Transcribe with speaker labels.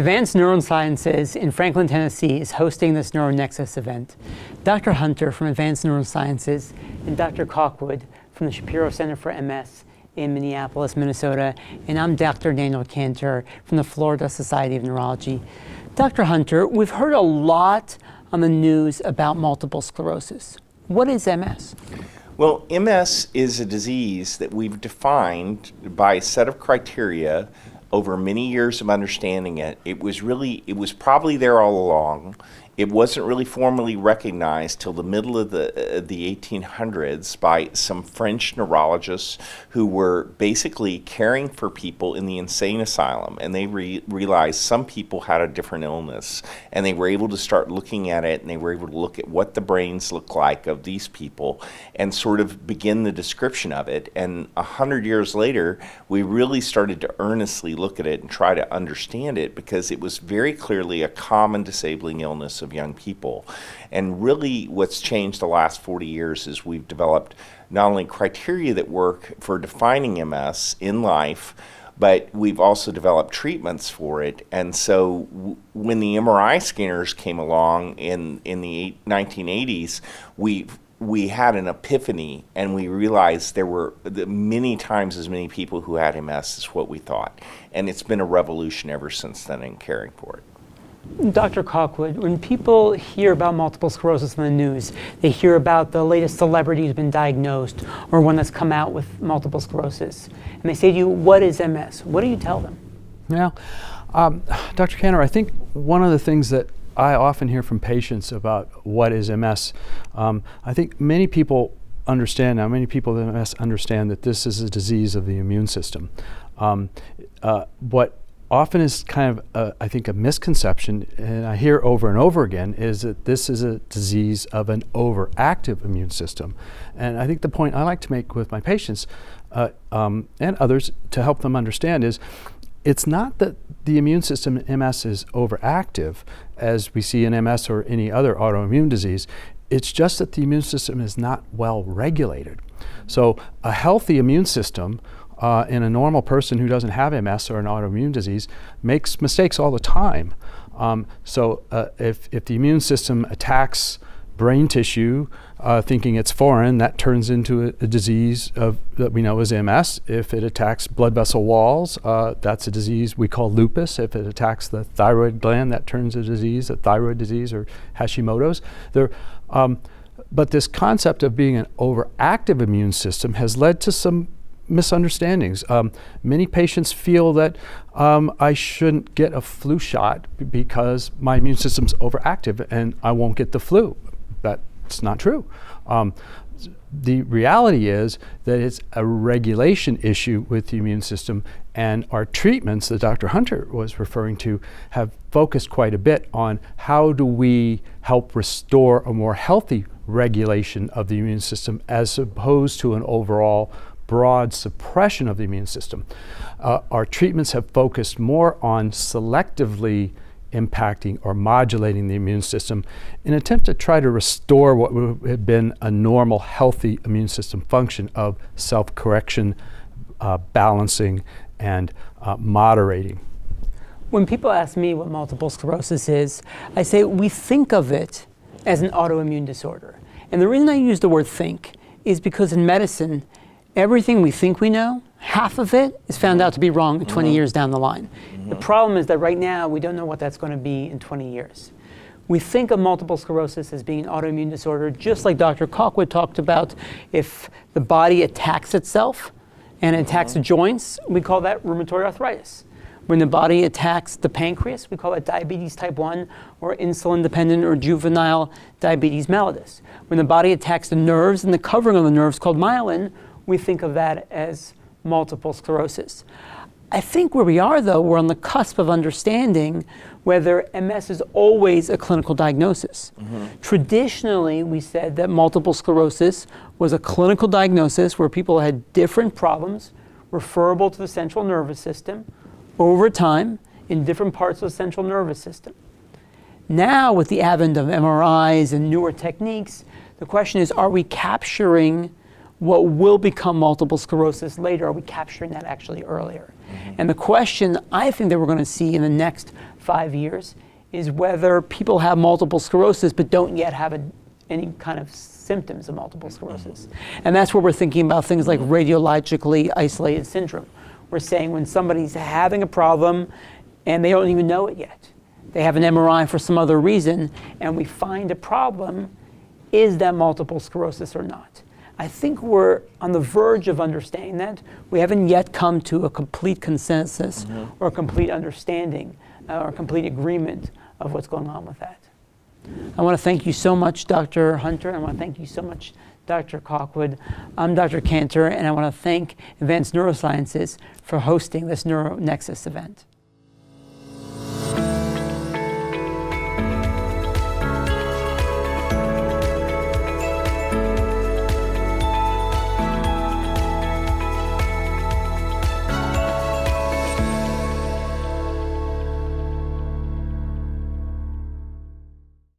Speaker 1: Advanced Neurosciences in Franklin, Tennessee is hosting this NeuroNexus event. Dr. Hunter from Advanced Neurosciences and Dr. Cockwood from the Shapiro Center for MS in Minneapolis, Minnesota, and I'm Dr. Daniel Cantor from the Florida Society of Neurology. Dr. Hunter, we've heard a lot on the news about multiple sclerosis. What is MS?
Speaker 2: Well, MS is a disease that we've defined by a set of criteria over many years of understanding it. It was probably there all along. It wasn't really formally recognized till the middle of the 1800s by some French neurologists who were basically caring for people in the insane asylum, and they realized some people had a different illness, and they were able to start looking at it, and they were able to look at what the brains look like of these people and sort of begin the description of it. And 100 years later, we really started to earnestly look at it and try to understand it, because it was very clearly a common disabling illness of young people. And really what's changed the last 40 years is we've developed not only criteria that work for defining MS in life, but we've also developed treatments for it. And so when the MRI scanners came along in the 1980s, we had an epiphany, and we realized there were many times as many people who had MS as what we thought. And it's been a revolution ever since then in caring for it.
Speaker 1: Dr. Cockwood, when people hear about multiple sclerosis in the news, they hear about the latest celebrity who's been diagnosed or one that's come out with multiple sclerosis, and they say to you, what is MS? What do you tell them?
Speaker 3: Yeah, Dr. Cantor, I think one of the things that I often hear from patients about what is MS, I think many people understand now, many people with MS understand that this is a disease of the immune system. What often is kind of, I think, a misconception, and I hear over and over again, is that this is a disease of an overactive immune system. And I think the point I like to make with my patients and others to help them understand is, it's not that the immune system in MS is overactive, as we see in MS or any other autoimmune disease. It's just that the immune system is not well regulated. So a healthy immune system in a normal person who doesn't have MS or an autoimmune disease makes mistakes all the time. So if the immune system attacks brain tissue thinking it's foreign, that turns into a disease that we know as MS. If it attacks blood vessel walls, that's a disease we call lupus. If it attacks the thyroid gland, that turns a disease, a thyroid disease or Hashimoto's. But this concept of being an overactive immune system has led to some misunderstandings. Many patients feel that I shouldn't get a flu shot because my immune system's overactive and I won't get the flu. That's not true. The reality is that it's a regulation issue with the immune system, and our treatments that Dr. Hunter was referring to have focused quite a bit on how do we help restore a more healthy regulation of the immune system as opposed to an overall broad suppression of the immune system. Our treatments have focused more on selectively impacting or modulating the immune system in an attempt to try to restore what would have been a normal, healthy immune system function of self-correction, balancing, and moderating.
Speaker 1: When people ask me what multiple sclerosis is, I say we think of it as an autoimmune disorder. And the reason I use the word think is because in medicine, everything we think we know, half of it is found out to be wrong 20 years down the line. The problem is that right now we don't know what that's going to be in 20 years. We think of multiple sclerosis as being an autoimmune disorder, just like Dr. Cockwood talked about. If the body attacks itself and attacks the joints, we call that rheumatoid arthritis. When the body attacks the pancreas, we call it diabetes type 1 or insulin-dependent or juvenile diabetes mellitus. When the body attacks the nerves and the covering of the nerves called myelin, we think of that as multiple sclerosis. I think where we are, though, we're on the cusp of understanding whether MS is always a clinical diagnosis. Traditionally, we said that multiple sclerosis was a clinical diagnosis where people had different problems referable to the central nervous system over time in different parts of the central nervous system. Now, with the advent of MRIs and newer techniques, the question is, are we capturing what will become multiple sclerosis later, are we capturing that actually earlier? And the question I think that we're going to see in the next 5 years is whether people have multiple sclerosis but don't yet have any kind of symptoms of multiple sclerosis. And that's where we're thinking about things like radiologically isolated syndrome. We're saying when somebody's having a problem and they don't even know it yet, they have an MRI for some other reason, and we find a problem, is that multiple sclerosis or not? I think we're on the verge of understanding that. We haven't yet come to a complete consensus or a complete understanding or a complete agreement of what's going on with that. I want to thank you so much, Dr. Hunter, and I want to thank you so much, Dr. Cockwood. I'm Dr. Cantor, and I want to thank Advanced Neurosciences for hosting this NeuroNexus event.